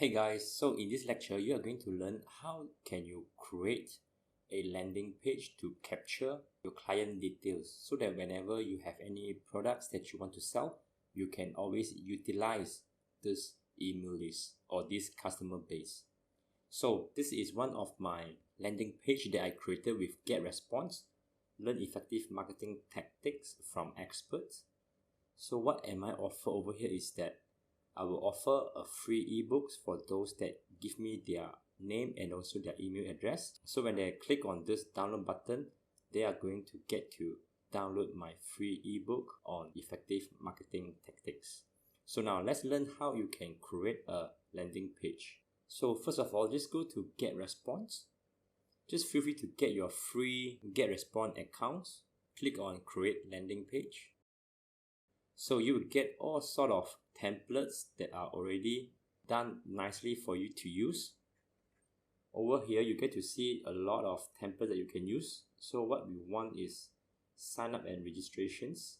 Hey guys, so in this lecture you are going to learn how can you create a landing page to capture your client details so that whenever you have any products that you want to sell, you can always utilize this email list or this customer base. So this is one of my landing page that I created with GetResponse, learn effective marketing tactics from experts. So what am I offer over here is that I will offer a free ebooks for those that give me their name and also their email address. So when they click on this download button, they are going to get to download my free ebook on effective marketing tactics. So now let's learn how you can create a landing page. So first of all, just go to GetResponse. Just feel free to get your free GetResponse accounts. Click on create landing page. So you will get all sort of templates that are already done nicely for you to use. Over here, you get to see a lot of templates that you can use. So what we want is sign up and registrations.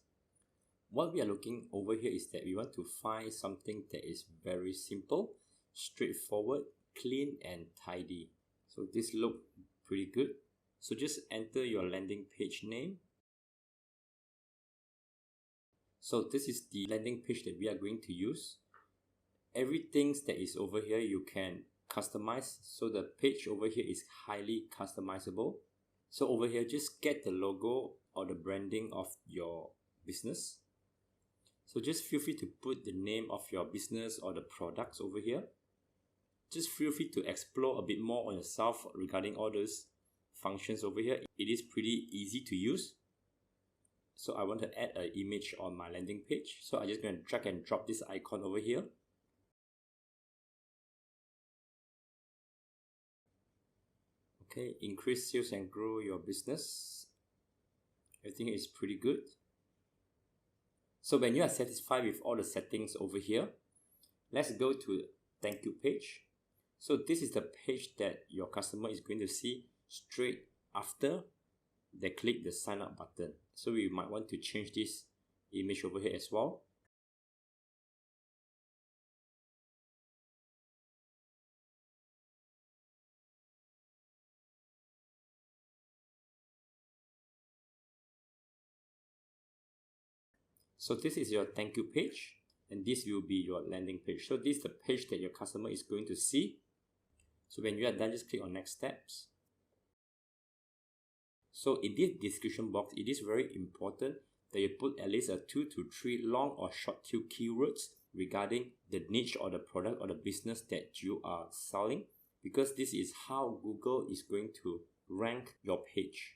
What we are looking over here is that we want to find something that is very simple, straightforward, clean and tidy. So this looks pretty good. So just enter your landing page name. So this is the landing page that we are going to use. Everything that is over here you can customize. So the page over here is highly customizable. So over here just get the logo or the branding of your business. So just feel free to put the name of your business or the products over here. Just feel free to explore a bit more on yourself regarding all those functions over here. It is pretty easy to use. So I want to add an image on my landing page. So I'm just going to drag and drop this icon over here. Okay, increase sales and grow your business. Everything is pretty good. So when you are satisfied with all the settings over here, let's go to thank you page. So this is the page that your customer is going to see straight after they click the sign up button. So we might want to change this image over here as well. So this is your thank you page and this will be your landing page. So this is the page that your customer is going to see. So when you are done, just click on next steps. So in this description box, it is very important that you put at least 2 to 3 long or short tail keywords regarding the niche or the product or the business that you are selling, because this is how Google is going to rank your page.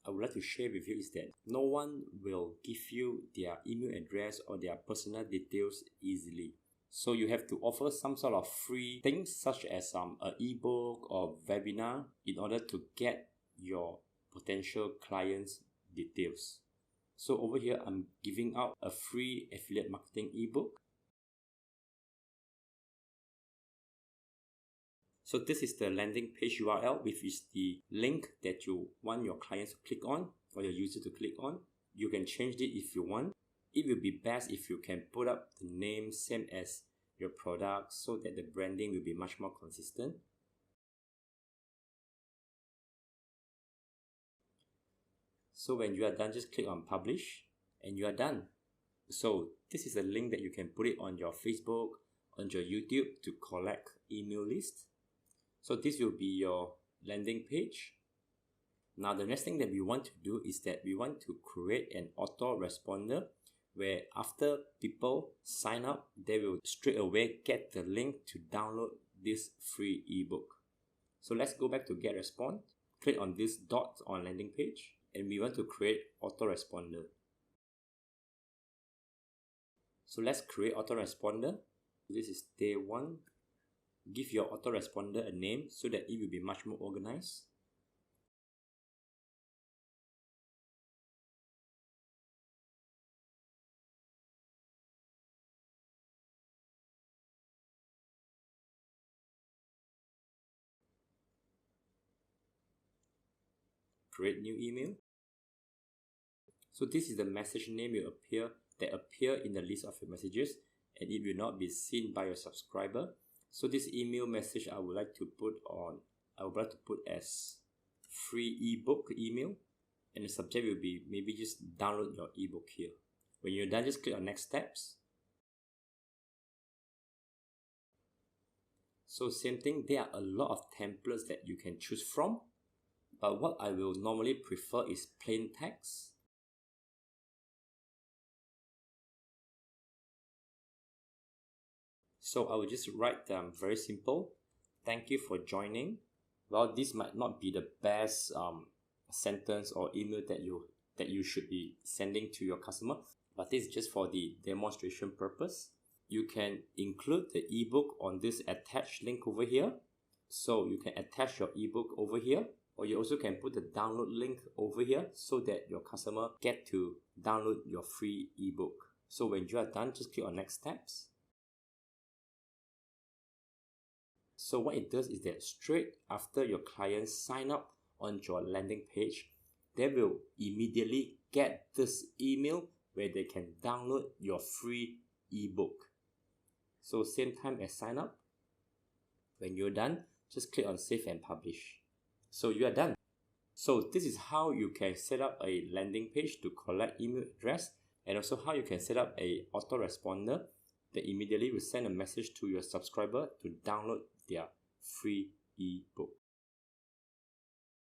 I would like to share with you is that no one will give you their email address or their personal details easily. So you have to offer some sort of free things such as an ebook or webinar in order to get your potential clients' details. So over here, I'm giving out a free affiliate marketing ebook. So this is the landing page URL, which is the link that you want your clients to click on or your user to click on. You can change it if you want. It will be best if you can put up the name same as your product so that the branding will be much more consistent. So when you are done, just click on publish and you are done. So this is a link that you can put it on your Facebook, on your YouTube to collect email list. So this will be your landing page. Now the next thing that we want to do is that we want to create an autoresponder where after people sign up, they will straight away get the link to download this free ebook. So let's go back to GetResponse. Click on this dot on landing page and we want to create autoresponder. So let's create autoresponder. This is day 1. Give your autoresponder a name so that it will be much more organized. Create new email. So this is the message name that appear in the list of your messages, and it will not be seen by your subscriber. So this email message I would like to put as free ebook email, and the subject will be maybe just download your ebook here. When you're done, just click on next steps. So same thing, there are a lot of templates that you can choose from, but what I will normally prefer is plain text. So I will just write very simple, thank you for joining. Well, this might not be the best sentence or email that you should be sending to your customer, but this is just for the demonstration purpose. You can include the ebook on this attached link over here. So you can attach your ebook over here, or you also can put the download link over here so that your customer get to download your free ebook. So when you are done, just click on next steps. So what it does is that straight after your clients sign up on your landing page, they will immediately get this email where they can download your free ebook. So same time as sign up. When you're done, just click on save and publish. So you are done. So this is how you can set up a landing page to collect email address, and also how you can set up a autoresponder that immediately will send a message to your subscriber to download their free ebook.